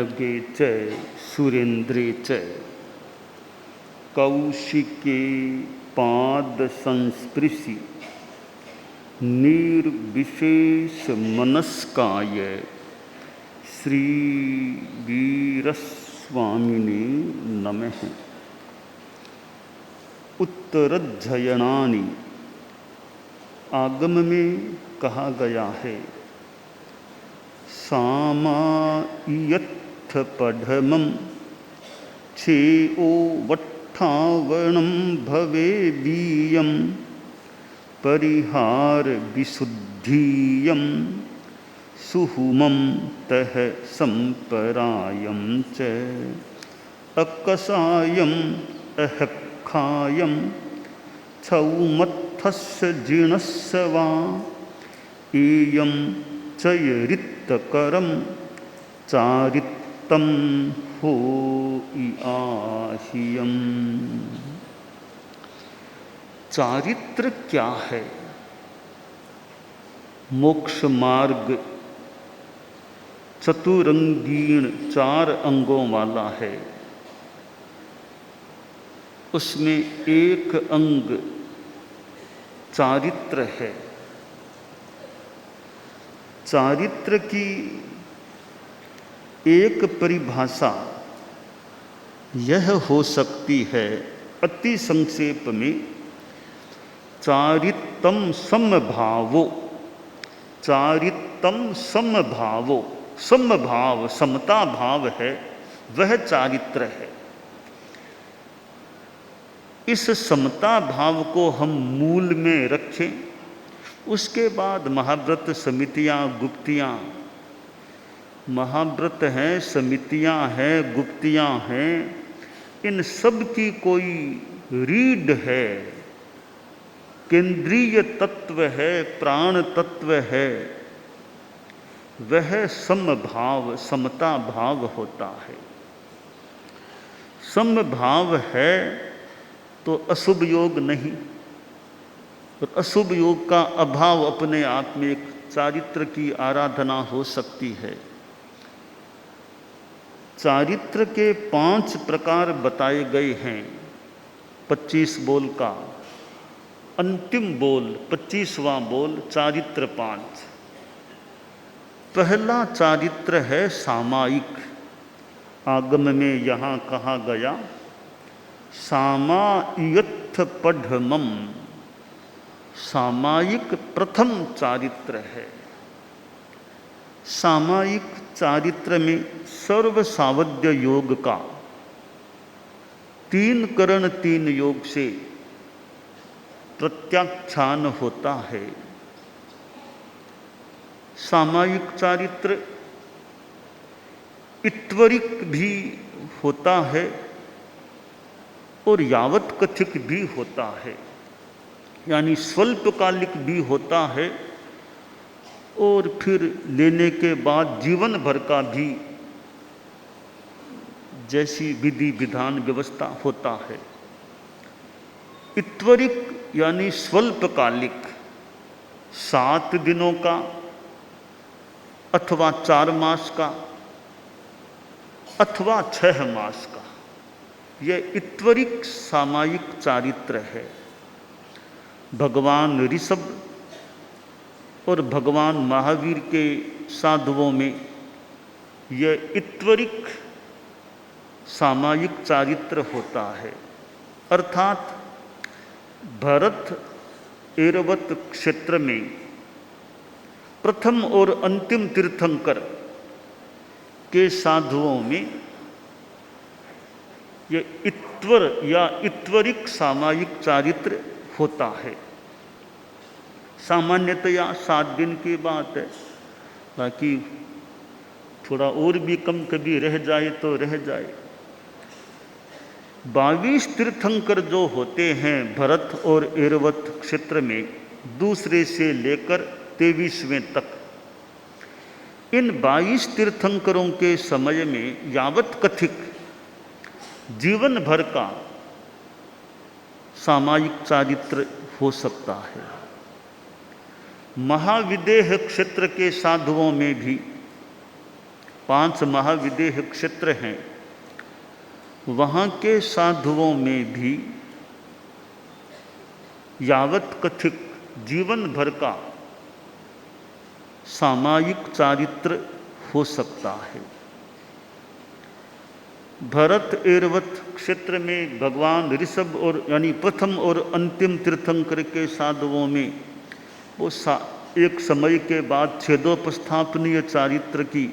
नगे च सुरेन्द्रे च कौशिके पाद संस्पृशि निर्विशेष मनस्काय श्री वीरस्वामिने नमः। उत्तरध्ययनानि आगम में कहा गया है, सामायत्थ पढ़मं छेओ वट्ठावणं भवे बीयं परिहार विशुद्धीयं सुहुमं तह संपरायं च अकसायं अहक्खायं छौमत्थस्य जीर्णस्य वा एयं चयरित्तकरं चारित्तं होई आहियम्। चारित्र क्या है? मोक्ष मार्ग चतुरंगीण 4 अंगों वाला है। उसमें एक अंग चारित्र है। चारित्र की एक परिभाषा यह हो सकती है, अति संक्षेप में, चारित्तम समभावो। चारित्तम समभावो, समभाव, समता भाव है, वह चारित्र है। इस समता भाव को हम मूल में रखें, उसके बाद महाव्रत समितियां गुप्तियां, महाव्रत हैं, समितियां हैं, गुप्तियां हैं, इन सब की कोई रीढ़ है, केंद्रीय तत्व है, प्राण तत्व है, वह समभाव, समता भाव होता है। समभाव है तो अशुभ योग नहीं, और अशुभ योग का अभाव अपने आप में एक चारित्र की आराधना हो सकती है। चारित्र के 5 प्रकार बताए गए हैं। 25 बोल का अंतिम बोल, 25वां बोल, चारित्र 5। पहला चारित्र है सामायिक। आगम में यहाँ कहा गया सामायत्थ पढ़मं। सामायिक प्रथम चारित्र है। सामायिक चारित्र में सर्व सावध्य योग का 3 करण 3 योग से प्रत्याख्यान होता है। सामायिक चारित्र इत्वरिक भी होता है और यावत कथिक भी होता है, यानी स्वल्पकालिक भी होता है और फिर लेने के बाद जीवन भर का भी जैसी विधि विधान व्यवस्था होता है। इत्वरिक यानी स्वल्पकालिक 7 दिनों का अथवा 4 मास का अथवा 6 मास का, यह इत्वरिक सामायिक चारित्र है। भगवान ऋषभ और भगवान महावीर के साधुओं में यह इत्वरिक सामायिक चारित्र होता है। अर्थात भरत ऐरावत क्षेत्र में प्रथम और अंतिम तीर्थंकर के साधुओं में यह इत्वर या इत्वरिक सामायिक चारित्र होता है। सामान्यतया 7 दिन की बात है, बाकी थोड़ा और भी कम कभी रह जाए तो रह जाए। 22 तीर्थंकर जो होते हैं भरत और ऐरावत क्षेत्र में, दूसरे से लेकर 23वें तक, इन 22 तीर्थंकरों के समय में यावत कथिक जीवन भर का सामायिक चारित्र हो सकता है। महाविदेह क्षेत्र के साधुओं में भी 5 महाविदेह क्षेत्र हैं, वहाँ के साधुओं में भी यावत कथित जीवन भर का सामायिक चारित्र हो सकता है। भरत एरवत क्षेत्र में भगवान ऋषभ और यानी प्रथम और अंतिम तीर्थंकर के साधुओं में वो एक समय के बाद छेदोपस्थापनीय चारित्र की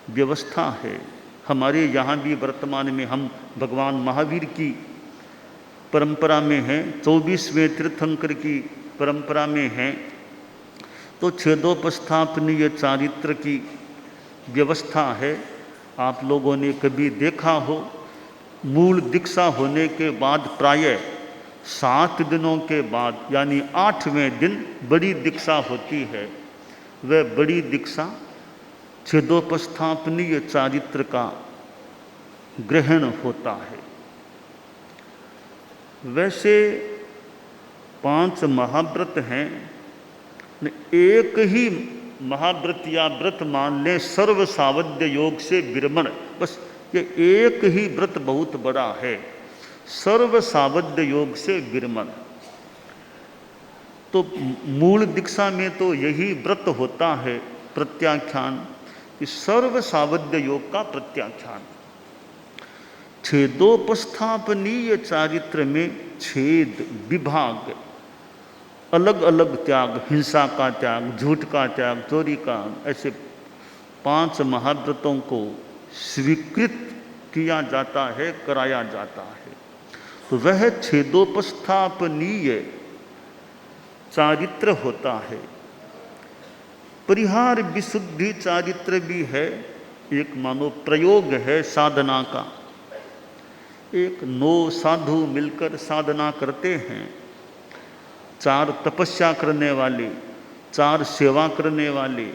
व्यवस्था है। हमारे यहाँ भी वर्तमान में हम भगवान महावीर की परंपरा में हैं, 24वें तीर्थंकर की परंपरा में हैं, तो छेदोपस्थापनीय चारित्र की व्यवस्था है। आप लोगों ने कभी देखा हो, मूल दीक्षा होने के बाद प्रायः 7 दिनों के बाद यानी 8वें दिन बड़ी दीक्षा होती है। वह बड़ी दीक्षा छेदोपस्थापनीय चारित्र का ग्रहण होता है। वैसे 5 महाव्रत हैं, एक ही महाव्रत या व्रत मान लें सर्व सावध्य योग से विरमण, बस ये एक ही व्रत बहुत बड़ा है, सर्व सावध्य योग से विरमण। तो मूल दीक्षा में तो यही व्रत होता है, प्रत्याख्यान, कि सर्व सावध्य योग का प्रत्याख्यान। छेदोपस्थापनीय चारित्र में छेद, विभाग, अलग अलग त्याग, हिंसा का त्याग, झूठ का त्याग, चोरी का, ऐसे 5 महाव्रतों को स्वीकृत किया जाता है, कराया जाता है। तो वह छेदोपस्थापनीय चारित्र होता है। परिहार विशुद्धि चारित्र भी है, एक मानो प्रयोग है साधना का। एक 9 साधु मिलकर साधना करते हैं, 4 तपस्या करने वाले, 4 सेवा करने वाले,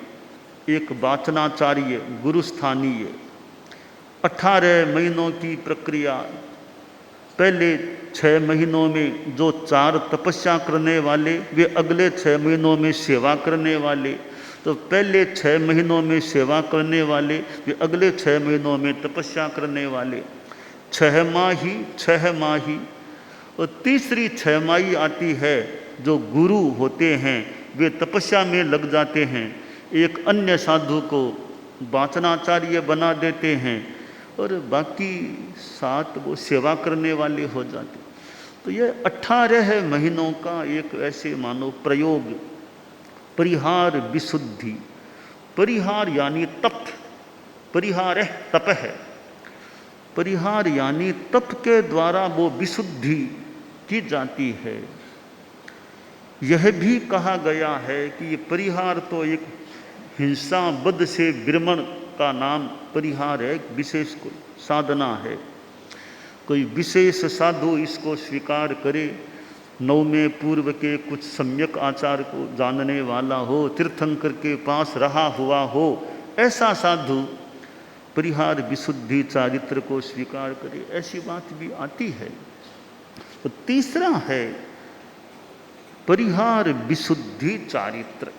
एक वाचनाचार्य गुरुस्थानीय, 18 महीनों की प्रक्रिया। पहले 6 महीनों में जो 4 तपस्या करने वाले, वे अगले 6 महीनों में सेवा करने वाले, तो पहले 6 महीनों में सेवा करने वाले, वे अगले 6 महीनों में तपस्या करने वाले, 6 माही। और तीसरी 6 माही आती है, जो गुरु होते हैं वे तपस्या में लग जाते हैं, एक अन्य साधु को वाचनाचार्य बना देते हैं और बाकी 7 वो सेवा करने वाले हो जाते। तो ये 18 महीनों का एक ऐसे मानो प्रयोग, परिहार विशुद्धि। परिहार यानी तप, परिहार तप है, परिहार यानी तप के द्वारा वो विशुद्धि की जाती है। यह भी कहा गया है कि ये परिहार तो एक हिंसा बद से विरमण का नाम परिहार है, विशेष कोई साधना है। कोई विशेष साधु इसको स्वीकार करे, 9वें पूर्व के कुछ सम्यक आचार को जानने वाला हो, तीर्थंकर के पास रहा हुआ हो, ऐसा साधु परिहार विशुद्धि चारित्र को स्वीकार करे, ऐसी बात भी आती है। तो तीसरा है परिहार विशुद्धि चारित्र,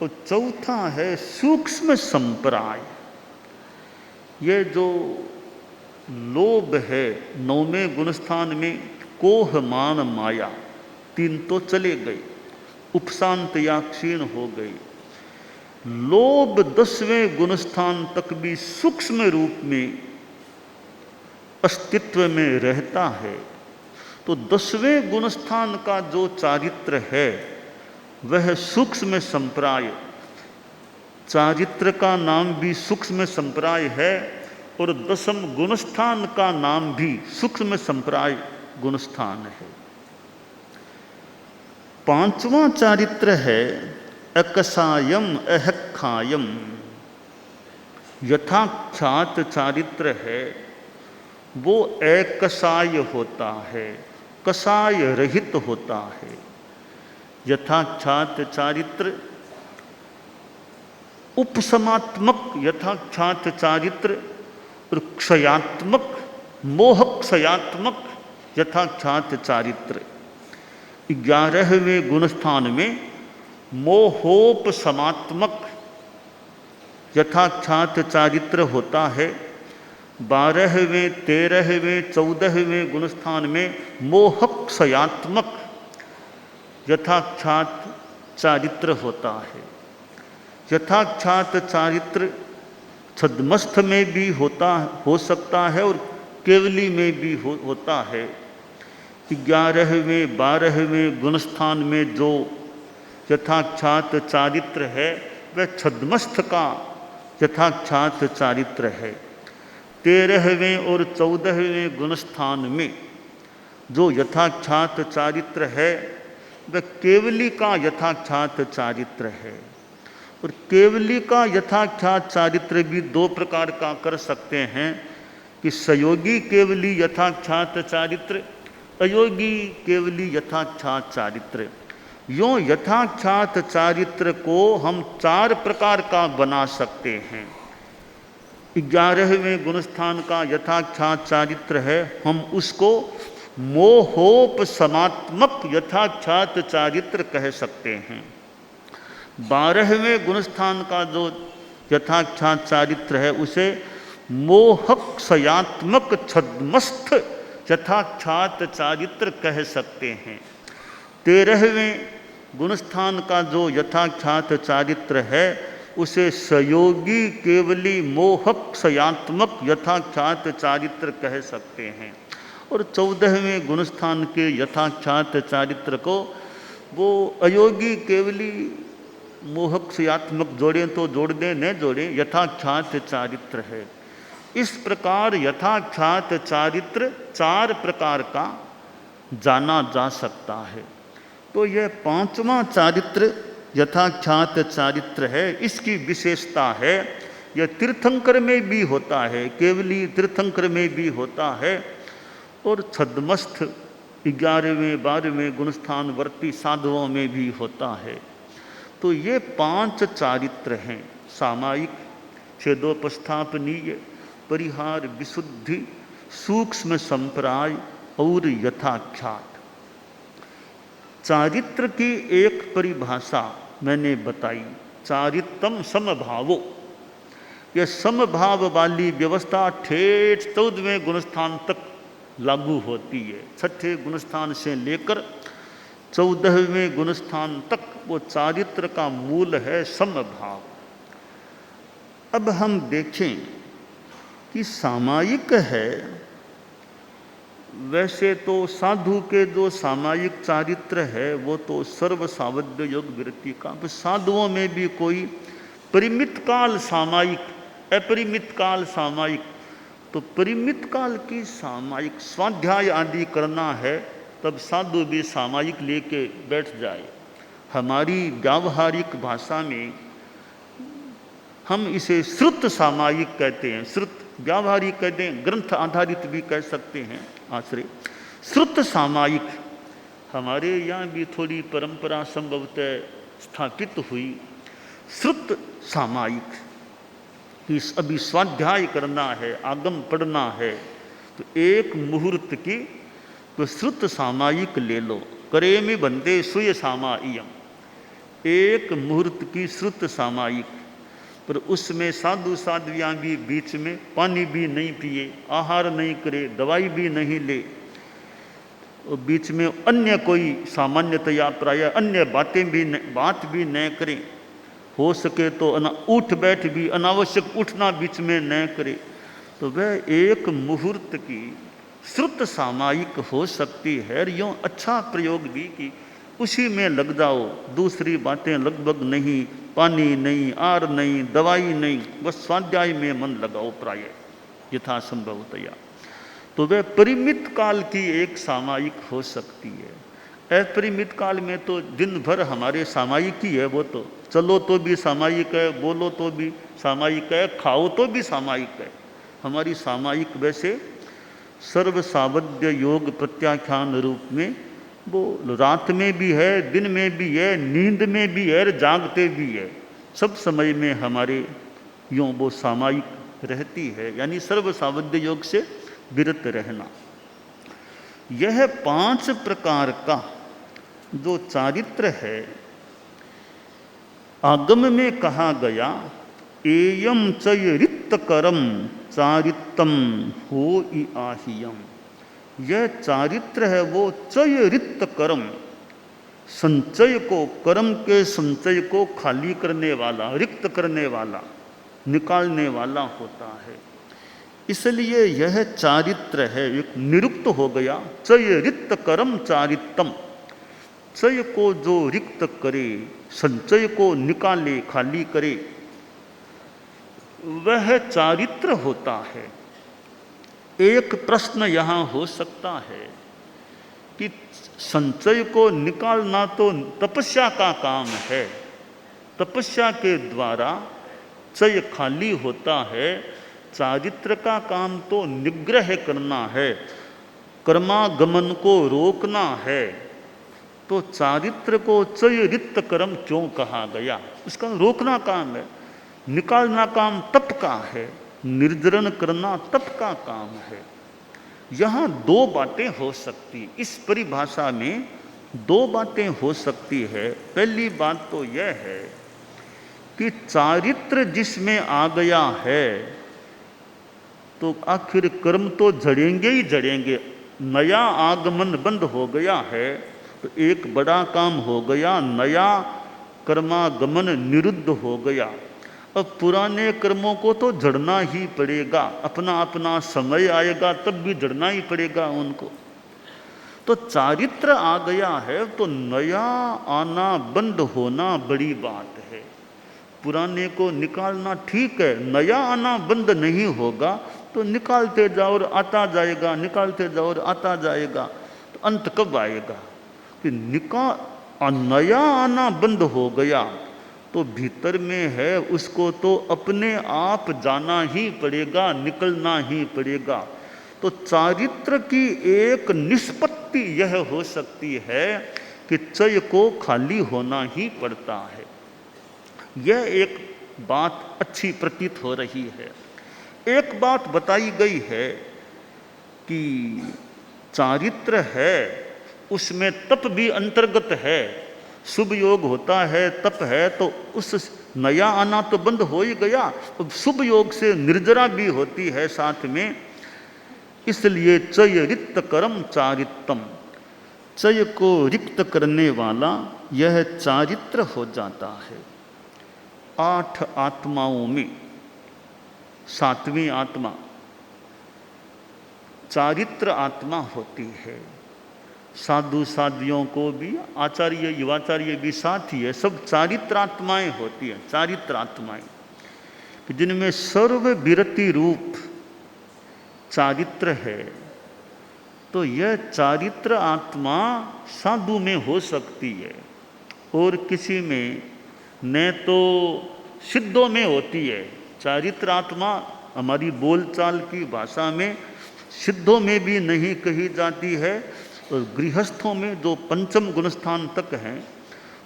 और चौथा है सूक्ष्म संप्राय। ये जो लोभ है, 9वें गुणस्थान में कोह मान माया 3 तो चले गए, उपशांत या क्षीण हो गए। लोभ 10वें गुणस्थान तक भी सूक्ष्म रूप में अस्तित्व में रहता है। तो 10वें गुणस्थान का जो चारित्र है वह सूक्ष्म संप्राय, चारित्र का नाम भी सूक्ष्म संप्राय है और 10म गुणस्थान का नाम भी सूक्ष्म संप्राय गुणस्थान है। 5वां चारित्र है अकसायम अहखायम। यथाख्यात चारित्र है वो अकसाय होता है, कसाय रहित होता है। यथाख्यात चारित्र उपशमात्मक यथाख्यात चारित्र और क्षयात्मक मोहक्षयात्मक यथाख्यात चारित्र। 11वें गुणस्थान में मोहोपशमात्मक यथाख्यात चारित्र होता है। 12वें, 13वें, 14वें गुणस्थान में मोहक्षयात्मक यथाख्यात चारित्र होता है। यथाख्यात चारित्र छद्मस्थ में भी हो सकता है और केवली में भी होता है। 11वें, 12वें गुणस्थान में जो यथाख्यात चारित्र है वह छद्मस्थ का यथाख्यात चारित्र है। 13वें और 14वें गुणस्थान में जो यथाख्यात चारित्र है वह केवली का यथाख्यात चारित्र है। और केवली का यथाख्यात चारित्र भी दो प्रकार का कर सकते हैं कि सयोगी केवली यथाख्यात चारित्र, अयोगी केवली यथाख्यात चारित्र। यों यथाख्यात चारित्र को हम 4 प्रकार का बना सकते हैं। 11वें गुणस्थान का यथाख्यात चारित्र है, हम उसको मोहोपशमात्मक यथाख्यात चारित्र कह सकते हैं। 12वें गुणस्थान का जो यथाख्यात चारित्र है उसे मोहक्षयात्मक छद्मस्थ यथाख्यात चारित्र कह सकते हैं। 13वें गुणस्थान का जो यथाख्यात चारित्र है उसे सयोगी केवली मोहक्षयात्मक यथाख्यात चारित्र कह सकते हैं। और 14वें गुणस्थान के यथाख्यात चारित्र को वो अयोगी केवली मोहक्षयात्मक जोड़ें तो जोड़ दें, न जोड़ें, यथाख्यात चारित्र है। इस प्रकार यथाख्यात चारित्र 4 प्रकार का जाना जा सकता है। तो यह 5वां चारित्र यथाख्यात चारित्र है। इसकी विशेषता है यह तीर्थंकर में भी होता है, केवली तीर्थंकर में भी होता है और छद्मस्थ 11वें 12वें गुणस्थान वर्ती साधुओं में भी होता है। तो ये 5 चारित्र हैं, सामायिक, छेदोपस्थापनीय, परिहार, विशुद्धि, सूक्ष्म संप्राय और यथाख्यात। चारित्र की एक परिभाषा मैंने बताई, चारित्रम समभावो। यह समभाव वाली व्यवस्था ठेठ 14वें गुणस्थान तक लागू होती है। 6ठे गुणस्थान से लेकर 14वें गुणस्थान तक वो चारित्र का मूल है समभाव। अब हम देखें कि सामायिक है, वैसे तो साधु के जो सामायिक चारित्र है वो तो सर्व सावध्य योग वृत्ति का, साधुओं में भी कोई परिमित काल सामायिक, अपरिमित काल सामायिक। तो परिमित काल की सामायिक स्वाध्याय आदि करना है तब साधु भी सामायिक लेके बैठ जाए। हमारी व्यावहारिक भाषा में हम इसे श्रुत सामायिक कहते हैं, श्रुत व्यावहारिक कहते हैं, ग्रंथ आधारित भी कह सकते हैं आश्रय। श्रुत सामायिक हमारे यहाँ भी थोड़ी परंपरा संभवतः स्थापित हुई। श्रुत सामायिक कि अभी स्वाध्याय करना है, आगम पढ़ना है तो एक मुहूर्त की तो श्रुत सामायिक ले लो। करे में बंदे सुय सामायियम, एक मुहूर्त की श्रुत सामायिक। पर उसमें साधु साध्वियाँ भी बीच में पानी भी नहीं पिए, आहार नहीं करे, दवाई भी नहीं ले, और बीच में अन्य कोई सामान्यतया प्राय अन्य बात भी न करें। हो सके तो उठ बैठ भी अनावश्यक उठना बीच में न करे। तो वह एक मुहूर्त की श्रुत सामायिक हो सकती है। यूँ अच्छा प्रयोग भी कि उसी में लग जाओ, दूसरी बातें लगभग नहीं, पानी नहीं, आर नहीं, दवाई नहीं, बस स्वाध्याय में मन लगाओ प्राय यथासंभवतया। तो वह परिमित काल की एक सामायिक हो सकती है। अपरिमित काल में तो दिन भर हमारे सामायिक ही है, वो तो चलो तो भी सामायिक है, बोलो तो भी सामायिक है, खाओ तो भी सामायिक है। हमारी सामायिक वैसे सर्व सावध्य योग प्रत्याख्यान रूप में वो रात में भी है, दिन में भी है, नींद में भी है, जागते भी है, सब समय में हमारे यूँ वो सामायिक रहती है। यानी सर्व सावध्य योग से विरत रहना। यह 5 प्रकार का जो चारित्र है आगम में कहा गया एयम चय रिक्तकरम चारित्तम हो इ आहियम। यह चारित्र है वो चय रिक्त कर्म, संचय को, कर्म के संचय को खाली करने वाला, रिक्त करने वाला, निकालने वाला होता है। इसलिए यह चारित्र है, एक निरुक्त हो गया। चय रिक्त कर्म चारित्तम, चय को जो रिक्त करे, संचय को निकाले, खाली करे, वह चारित्र होता है। एक प्रश्न यहाँ हो सकता है कि संचय को निकालना तो तपस्या का काम है, तपस्या के द्वारा चय खाली होता है। चारित्र का काम तो निग्रह करना है, कर्मागमन को रोकना है। तो चारित्र को चय रिक्त कर्म क्यों कहा गया? उसका रोकना काम है, निकालना काम तप का है, निर्जरण करना तप का काम है। यहाँ दो बातें हो सकती, इस परिभाषा में दो बातें हो सकती है। पहली बात तो यह है कि चारित्र जिसमें आ गया है तो आखिर कर्म तो जड़ेंगे ही जड़ेंगे। नया आगमन बंद हो गया है तो एक बड़ा काम हो गया, नया कर्मागमन निरुद्ध हो गया। अब पुराने कर्मों को तो जड़ना ही पड़ेगा, अपना अपना समय आएगा तब भी जड़ना ही पड़ेगा उनको। तो चारित्र आ गया है तो नया आना बंद होना बड़ी बात है। पुराने को निकालना ठीक है, नया आना बंद नहीं होगा तो निकालते जाओ और आता जाएगा, निकालते जाओ और आता जाएगा, तो अंत कब आएगा? कि नया आना बंद हो गया तो भीतर में है उसको तो अपने आप जाना ही पड़ेगा, निकलना ही पड़ेगा। तो चारित्र की एक निष्पत्ति यह हो सकती है कि चय को खाली होना ही पड़ता है। यह एक बात अच्छी प्रतीत हो रही है। एक बात बताई गई है कि चारित्र है, उसमें तप भी अंतर्गत है। शुभ योग होता है, तप है, तो उस नया आना तो बंद हो ही गया। अब शुभ योग से निर्जरा भी होती है साथ में। इसलिए चय रिक्त कर्म चारित्तम, चय को रिक्त करने वाला यह चारित्र हो जाता है। 8 आत्माओं में 7वीं आत्मा चारित्र आत्मा होती है। साधु साध्वियों को भी, आचार्य युवाचार्य भी साथ ही है, सब चारित्र आत्माएं होती हैं। चारित्र आत्माएं जिनमें सर्व विरति रूप चारित्र है। तो यह चारित्र आत्मा साधु में हो सकती है और किसी में, न तो सिद्धों में होती है। चारित्र आत्मा हमारी बोलचाल की भाषा में सिद्धों में भी नहीं कही जाती है और गृहस्थों में जो पंचम गुणस्थान तक हैं,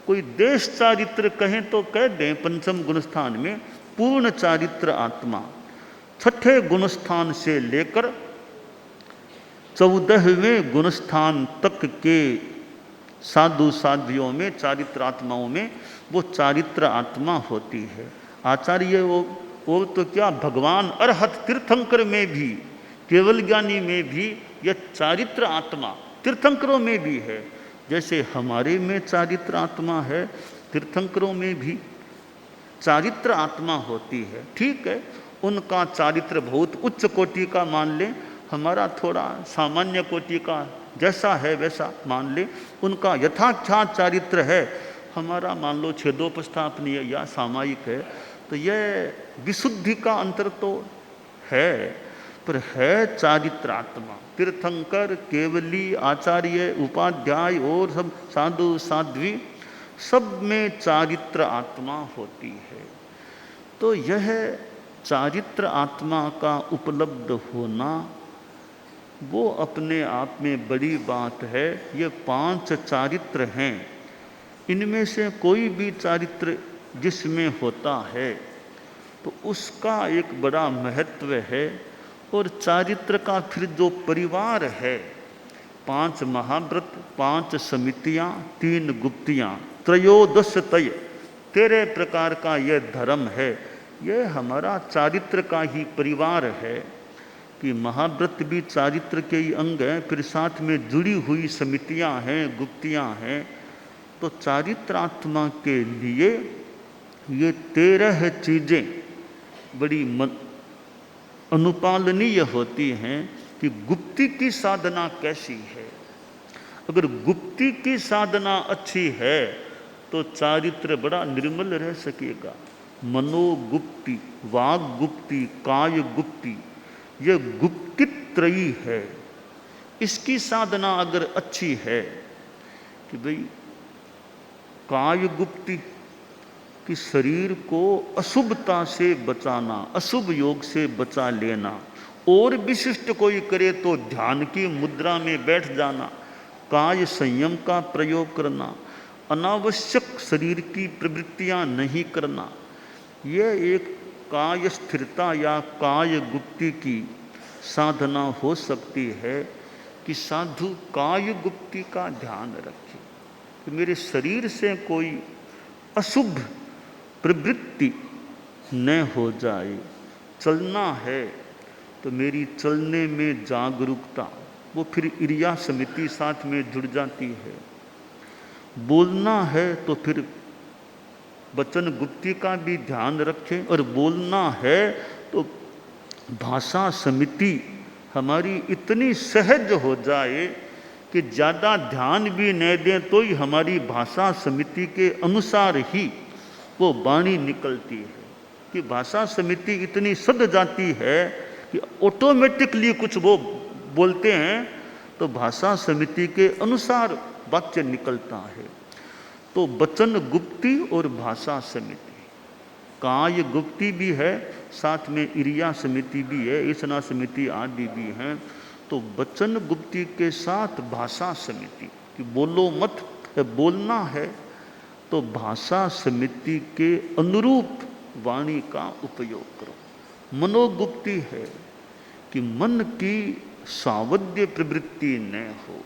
कोई देश चारित्र कहें तो कह दें पंचम गुणस्थान में पूर्ण चारित्र आत्मा। 6ठे गुणस्थान से लेकर 14वें गुणस्थान तक के साधु साध्वियों में, चारित्र आत्माओं में वो चारित्र आत्मा होती है। आचार्य वो तो क्या, भगवान अरहत तीर्थंकर में भी, केवल ज्ञानी में भी यह चारित्र आत्मा तीर्थंकरों में भी है। जैसे हमारे में चारित्र आत्मा है, तीर्थंकरों में भी चारित्र आत्मा होती है। ठीक है, उनका चारित्र बहुत उच्च कोटि का मान लें, हमारा थोड़ा सामान्य कोटि का, जैसा है वैसा मान लें। उनका यथाख्यात चारित्र है, हमारा मान लो छेदोपस्थापनीय या सामायिक है। तो यह विशुद्धि का अंतर तो है, पर है चारित्र आत्मा। तीर्थंकर, केवली, आचार्य, उपाध्याय और सब साधु साध्वी, सब में चारित्र आत्मा होती है। तो यह चारित्र आत्मा का उपलब्ध होना वो अपने आप में बड़ी बात है। ये 5 चारित्र हैं, इनमें से कोई भी चारित्र जिसमें होता है तो उसका एक बड़ा महत्व है। और चारित्र का फिर जो परिवार है, 5 महाव्रत, 5 समितियाँ, 3 गुप्तियाँ, त्रयोदश तय, 13 प्रकार का यह धर्म है। यह हमारा चारित्र का ही परिवार है कि महाव्रत भी चारित्र के ही अंग हैं, फिर साथ में जुड़ी हुई समितियां हैं, गुप्तियां हैं। तो चारित्रात्मा के लिए ये 13 चीज़ें बड़ी अनुपालनीय होती हैं कि गुप्ती की साधना कैसी है। अगर गुप्ती की साधना अच्छी है तो चारित्र बड़ा निर्मल रह सकेगा। मनोगुप्ती, वाग गुप्ती, काय गुप्ती, यह गुप्तित्रयी है। इसकी साधना अगर अच्छी है कि भाई काय गुप्ती कि शरीर को अशुभता से बचाना, अशुभ योग से बचा लेना, और विशिष्ट कोई करे तो ध्यान की मुद्रा में बैठ जाना, काय संयम का प्रयोग करना, अनावश्यक शरीर की प्रवृत्तियां नहीं करना। यह एक काय स्थिरता या काय गुप्ती की साधना हो सकती है कि साधु काय गुप्ती का ध्यान रखे कि मेरे शरीर से कोई अशुभ प्रवृत्ति न हो जाए। चलना है तो मेरी चलने में जागरूकता, वो फिर इरिया समिति साथ में जुड़ जाती है। बोलना है तो फिर वचन गुप्ती का भी ध्यान रखें, और बोलना है तो भाषा समिति हमारी इतनी सहज हो जाए कि ज़्यादा ध्यान भी न दें तो ही हमारी भाषा समिति के अनुसार ही वो वाणी निकलती है। कि भाषा समिति इतनी सद जाती है कि ऑटोमेटिकली कुछ वो बोलते हैं तो भाषा समिति के अनुसार वाक्य निकलता है। तो वचन गुप्ती और भाषा समिति, काय गुप्ती भी है, साथ में इरिया समिति भी है, ईसना समिति आदि भी हैं। तो वचन गुप्ती के साथ भाषा समिति कि बोलो मत, बोलना है तो भाषा समिति के अनुरूप वाणी का उपयोग करो। मनोगुप्ती है कि मन की सावध्य प्रवृत्ति न हो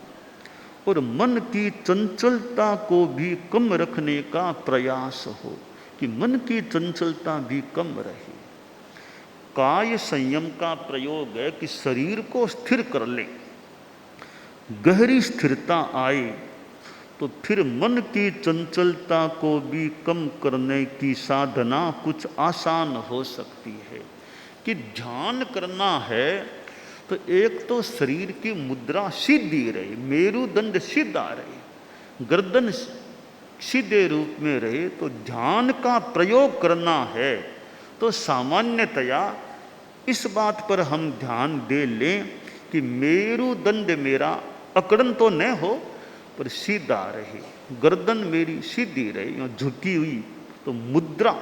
और मन की चंचलता को भी कम रखने का प्रयास हो कि मन की चंचलता भी कम रहे। काय संयम का प्रयोग है कि शरीर को स्थिर कर ले, गहरी स्थिरता आए तो फिर मन की चंचलता को भी कम करने की साधना कुछ आसान हो सकती है। कि ध्यान करना है तो एक तो शरीर की मुद्रा सीधी रहे, मेरुदंड सीधा रहे, गर्दन सीधे रूप में रहे। तो ध्यान का प्रयोग करना है तो सामान्यतया इस बात पर हम ध्यान दे लें कि मेरुदंड मेरा अकड़न तो न हो पर सीधा रहे, गर्दन मेरी सीधी रहे या झुकी हुई, तो मुद्रा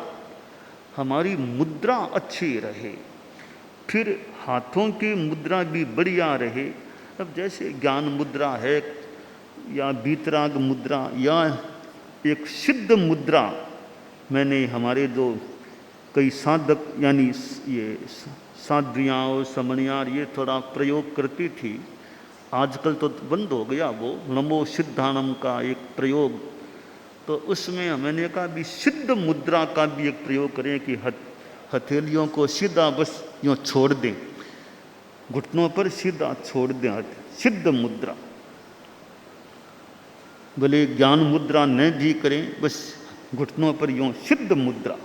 हमारी मुद्रा अच्छी रहे। फिर हाथों की मुद्रा भी बढ़िया रहे। अब जैसे ज्ञान मुद्रा है या वीतराग मुद्रा या एक सिद्ध मुद्रा, मैंने हमारे जो कई साधक यानी ये साध्वियाँ और समणियार ये थोड़ा प्रयोग करती थी, आजकल तो बंद हो गया वो नमो सिद्धानम का एक प्रयोग। तो उसमें मैंने कहा भी सिद्ध मुद्रा का भी एक प्रयोग करें कि हथेलियों को सीधा बस यूँ छोड़ दें, घुटनों पर सीधा छोड़ दें, सिद्ध मुद्रा। भले ज्ञान मुद्रा न भी करें, बस घुटनों पर यूँ सिद्ध मुद्रा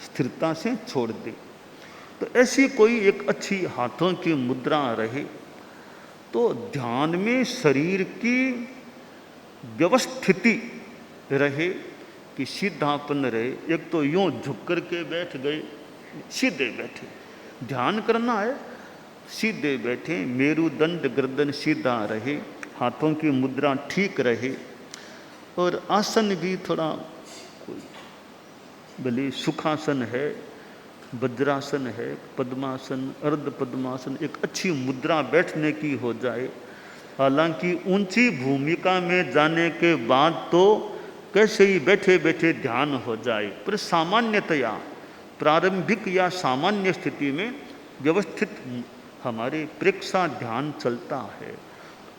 स्थिरता से छोड़ दें। तो ऐसी कोई एक अच्छी हाथों की मुद्रा रहे तो ध्यान में शरीर की व्यवस्थिति रहे कि सीधापन रहे। एक तो यूँ झुक कर के बैठ गए, सीधे बैठे, ध्यान करना है सीधे बैठे, मेरुदंड गर्दन सीधा रहे, हाथों की मुद्रा ठीक रहे, और आसन भी थोड़ा भले सुखासन है, वज्रासन है, पद्मासन, अर्ध पद्मासन, एक अच्छी मुद्रा बैठने की हो जाए। हालांकि ऊंची भूमिका में जाने के बाद तो कैसे ही बैठे बैठे ध्यान हो जाए, पर सामान्यतया प्रारंभिक या सामान्य स्थिति में व्यवस्थित हमारे प्रेक्षा ध्यान चलता है,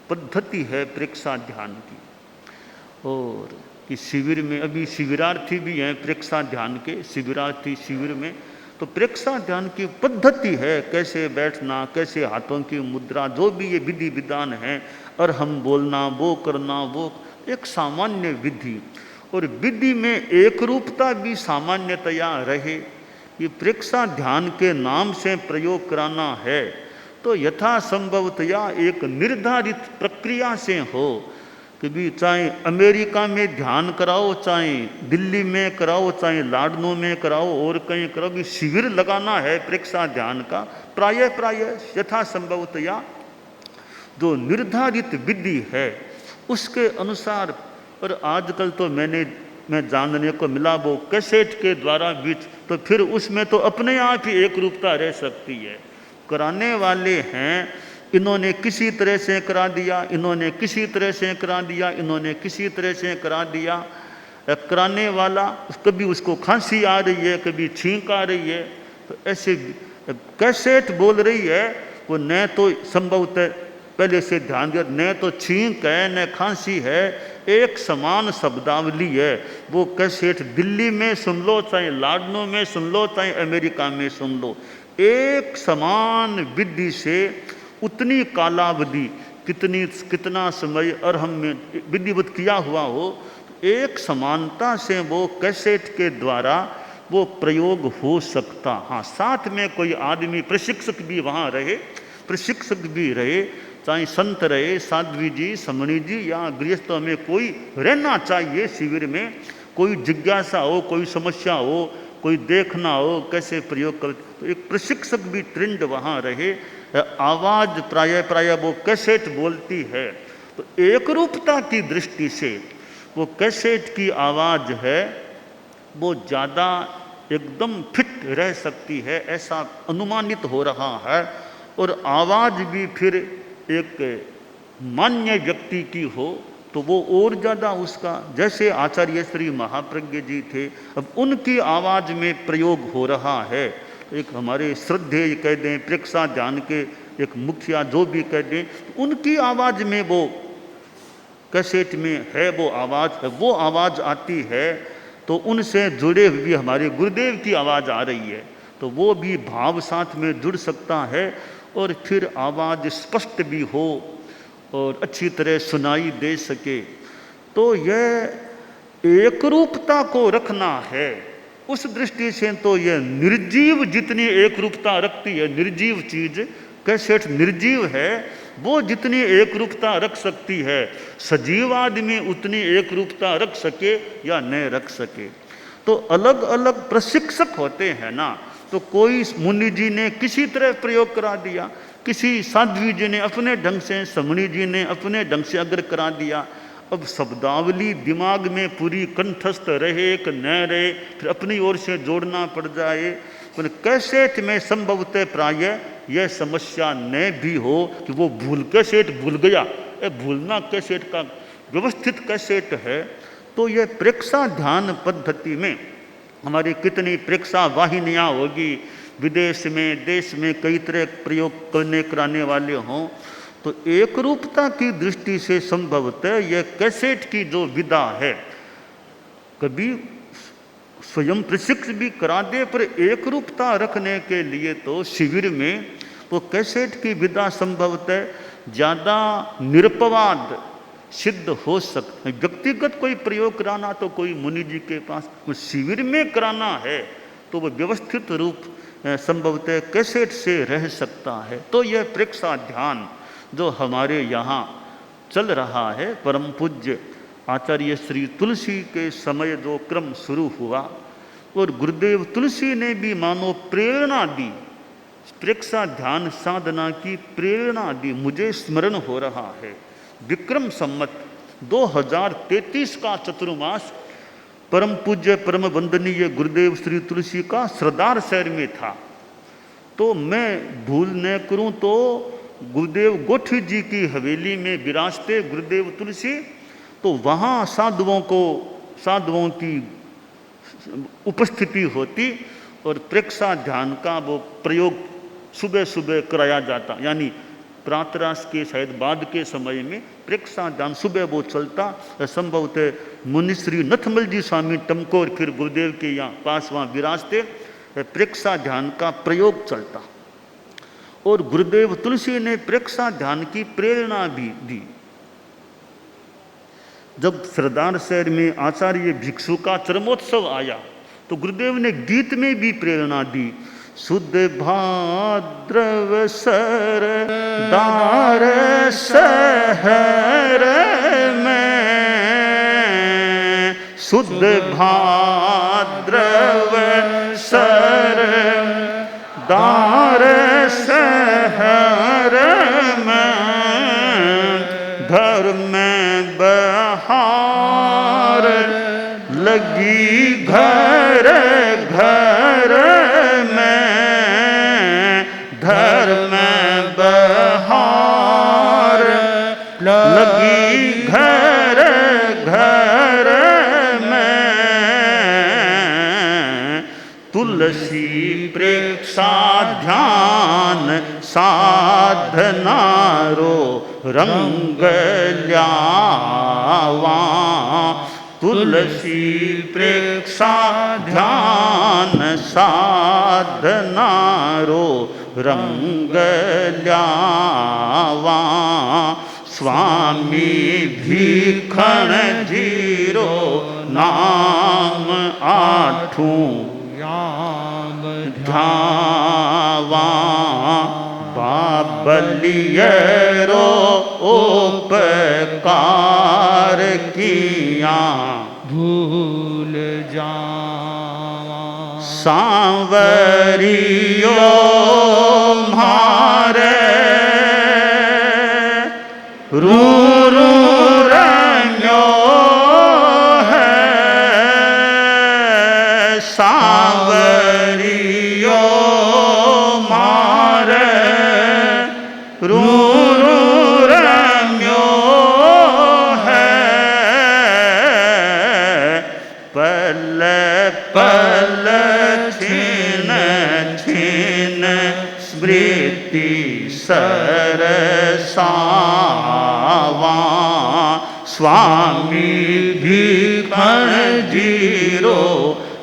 पद्धति है प्रेक्षा ध्यान की। और कि शिविर में अभी शिविरार्थी भी हैं प्रेक्षा ध्यान के, शिविरार्थी शिविर में तो प्रेक्षा ध्यान की पद्धति है, कैसे बैठना, कैसे हाथों की मुद्रा, जो भी ये विधि विधान है, और हम बोलना, वो करना, वो एक सामान्य विधि, और विधि में एक रूपता भी सामान्यतया रहे। ये प्रेक्षा ध्यान के नाम से प्रयोग कराना है तो यथासंभवतया एक निर्धारित प्रक्रिया से हो। कि भी चाहे अमेरिका में ध्यान कराओ, चाहे दिल्ली में कराओ, चाहे लाडनों में कराओ, और कहीं कराओ, कि शिविर लगाना है प्रेक्षा ध्यान का, प्रायः यथासंभवतया जो निर्धारित विधि है उसके अनुसार। और आजकल तो मैं जानने को मिला वो कैसेट के द्वारा भी, तो फिर उसमें तो अपने आप ही एक रूपता रह सकती है। कराने वाले हैं, इन्होंने किसी तरह से करा दिया, इन्होंने किसी तरह से करा दिया, इन्होंने किसी तरह से करा दिया। कराने वाला कभी उसको खांसी आ रही है, कभी छींक आ रही है, तो ऐसे कैसेट बोल रही है, वो न तो संभवतः पहले से ध्यान दिया, न तो छींक है न खांसी है, एक समान शब्दावली है। वो कैसेट दिल्ली में सुन लो, चाहे लाडनों में सुन लो, चाहे अमेरिका में सुन लो, एक समान विधि से उतनी कालावधि, कितना समय और हम विधिवत किया हुआ हो, एक समानता से वो कैसेट के द्वारा वो प्रयोग हो सकता। हाँ, साथ में कोई आदमी प्रशिक्षक भी वहाँ रहे, प्रशिक्षक भी रहे, चाहे संत रहे, साध्वी जी, समणी जी या गृहस्थों में कोई रहना चाहिए शिविर में। कोई जिज्ञासा हो, कोई समस्या हो, कोई देखना हो कैसे प्रयोग कर, तो एक प्रशिक्षक भी ट्रेंड वहाँ रहे। आवाज़ प्रायः वो कैसेट बोलती है, तो एक रूपता की दृष्टि से वो कैसेट की आवाज़ है वो ज़्यादा एकदम फिट रह सकती है, ऐसा अनुमानित हो रहा है। और आवाज़ भी फिर एक मान्य व्यक्ति की हो तो वो और ज़्यादा उसका, जैसे आचार्य श्री महाप्रज्ञ जी थे, अब उनकी आवाज़ में प्रयोग हो रहा है। एक हमारे श्रद्धेय कह दें, प्रेक्षा ध्यान के एक मुखिया जो भी कह दें, उनकी आवाज़ में वो कैसेट में है वो आवाज़ आती है, तो उनसे जुड़े हुए हमारे गुरुदेव की आवाज़ आ रही है, तो वो भी भाव साथ में जुड़ सकता है और फिर आवाज़ स्पष्ट भी हो और अच्छी तरह सुनाई दे सके। तो यह एक रूपता को रखना है। उस दृष्टि से तो यह निर्जीव जितनी एक रूपता रखती है, निर्जीव चीज़ कैसेट निर्जीव है, वो जितनी एक रूपता रख सकती है, सजीव आदमी उतनी एक रूपता रख सके या न रख सके। तो अलग अलग प्रशिक्षक होते हैं ना, तो कोई मुनि जी ने किसी तरह प्रयोग करा दिया, किसी साध्वी जी ने अपने ढंग से, समणी जी ने अपने ढंग से अगर करा दिया। अब शब्दावली दिमाग में पूरी कंठस्थ रहे कि न रहे, फिर अपनी ओर से जोड़ना पड़ जाए। पर कैसेट में संभवतः प्रायः यह समस्या न भी हो कि वो कैसेट भूल गया। भूलना कैसेट का व्यवस्थित कैसेट है। तो यह प्रेक्षा ध्यान पद्धति में हमारी कितनी प्रेक्षा वाहिनियाँ होगी, विदेश में देश में कई तरह प्रयोग कराने वाले हों, तो एक रूपता की दृष्टि से संभवतः यह कैसेट की जो विधा है, कभी स्वयं प्रशिक्षण भी करा दे, पर एक रूपता रखने के लिए तो शिविर में वो कैसेट की विधा संभवतः ज़्यादा निरपवाद सिद्ध हो सकता है। व्यक्तिगत कोई प्रयोग कराना तो कोई मुनि जी के पास, शिविर में कराना है तो वो व्यवस्थित रूप संभवतः कैसेट से रह सकता है। तो यह प्रेक्षा ध्यान जो हमारे यहाँ चल रहा है, परम पूज्य आचार्य श्री तुलसी के समय जो क्रम शुरू हुआ, और गुरुदेव तुलसी ने भी मानो प्रेरणा दी, प्रेक्षा ध्यान साधना की प्रेरणा दी। मुझे स्मरण हो रहा है विक्रम संमत 2033 का चतुर्मास परम पूज्य परम वंदनीय गुरुदेव श्री तुलसी का सरदार शहर में था। तो मैं भूल न करूं तो गुरुदेव गोठी जी की हवेली में विराजते गुरुदेव तुलसी, तो वहाँ साधुओं की उपस्थिति होती और प्रेक्षा ध्यान का वो प्रयोग सुबह सुबह कराया जाता, यानी प्रातराश के शायद बाद के समय में प्रेक्षा ध्यान सुबह वो चलता। संभवतः मुनिश्री नथमल जी स्वामी टमकोर फिर गुरुदेव के यहाँ पास वहाँ विराजते, प्रेक्षा ध्यान का प्रयोग चलता। और गुरुदेव तुलसी ने प्रेक्षा ध्यान की प्रेरणा भी दी। जब सरदार शहर में आचार्य भिक्षु का चरमोत्सव आया तो गुरुदेव ने गीत में भी प्रेरणा दी। शुद्ध भाद्रव सरदार शहर में, शुद्ध भाद्रव सरदार शहर में, धर्म बहार लगी घर घर में, धर्म बहार लगी घर घर में, तुलसी प्रेक्षा ध्यान साधना रो रंग ल्यावा, तुलसी प्रेक्षा ध्यान साधना रो रंग ल्यावा, स्वामी भीखण जीरो नाम आठों ध्यावा, बाबलियरो उपकार किया भूल जावा, सांवरियो मारे रू रू रंगो है, सांवरियो मारे रू रू रंगो है, पल पल छीन छीन स्मृति सरसावा, स्वामी भीखण जीरो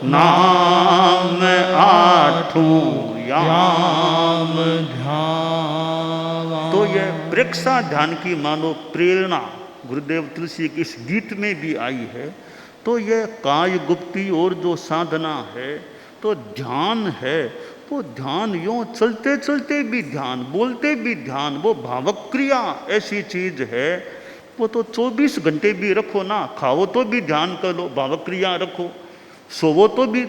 नाम आठों याम ध्यावा। तो यह प्रेक्षा ध्यान की मानो प्रेरणा गुरुदेव तुलसी के इस गीत में भी आई है। तो यह काय गुप्ती और जो साधना है तो ध्यान है, वो ध्यान यूँ चलते चलते भी ध्यान, बोलते भी ध्यान, वो भावक क्रिया ऐसी चीज है। वो तो 24 घंटे भी रखो ना, खाओ तो भी ध्यान करो, भावक क्रिया रखो, सोवो तो भी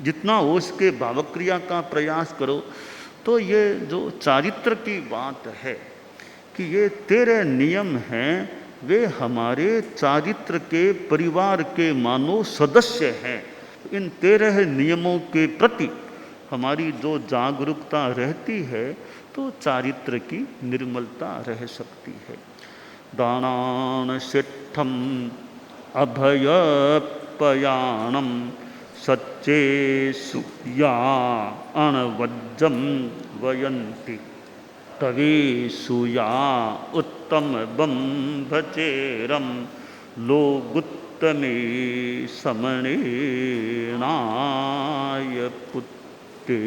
जितना हो उसके भावक क्रिया का प्रयास करो। तो ये जो चारित्र की बात है कि ये 13 नियम हैं, वे हमारे चारित्र के परिवार के मानो सदस्य हैं। इन 13 नियमों के प्रति हमारी जो जागरूकता रहती है तो चारित्र की निर्मलता रह सकती है। दानान सिद्धम अभयपयाणम सच्चे सुया अणवज्जम वयन्ति तवेशुया उत्तम बंभचेरम लोगुत्तमे समणे नाय पुत्ते।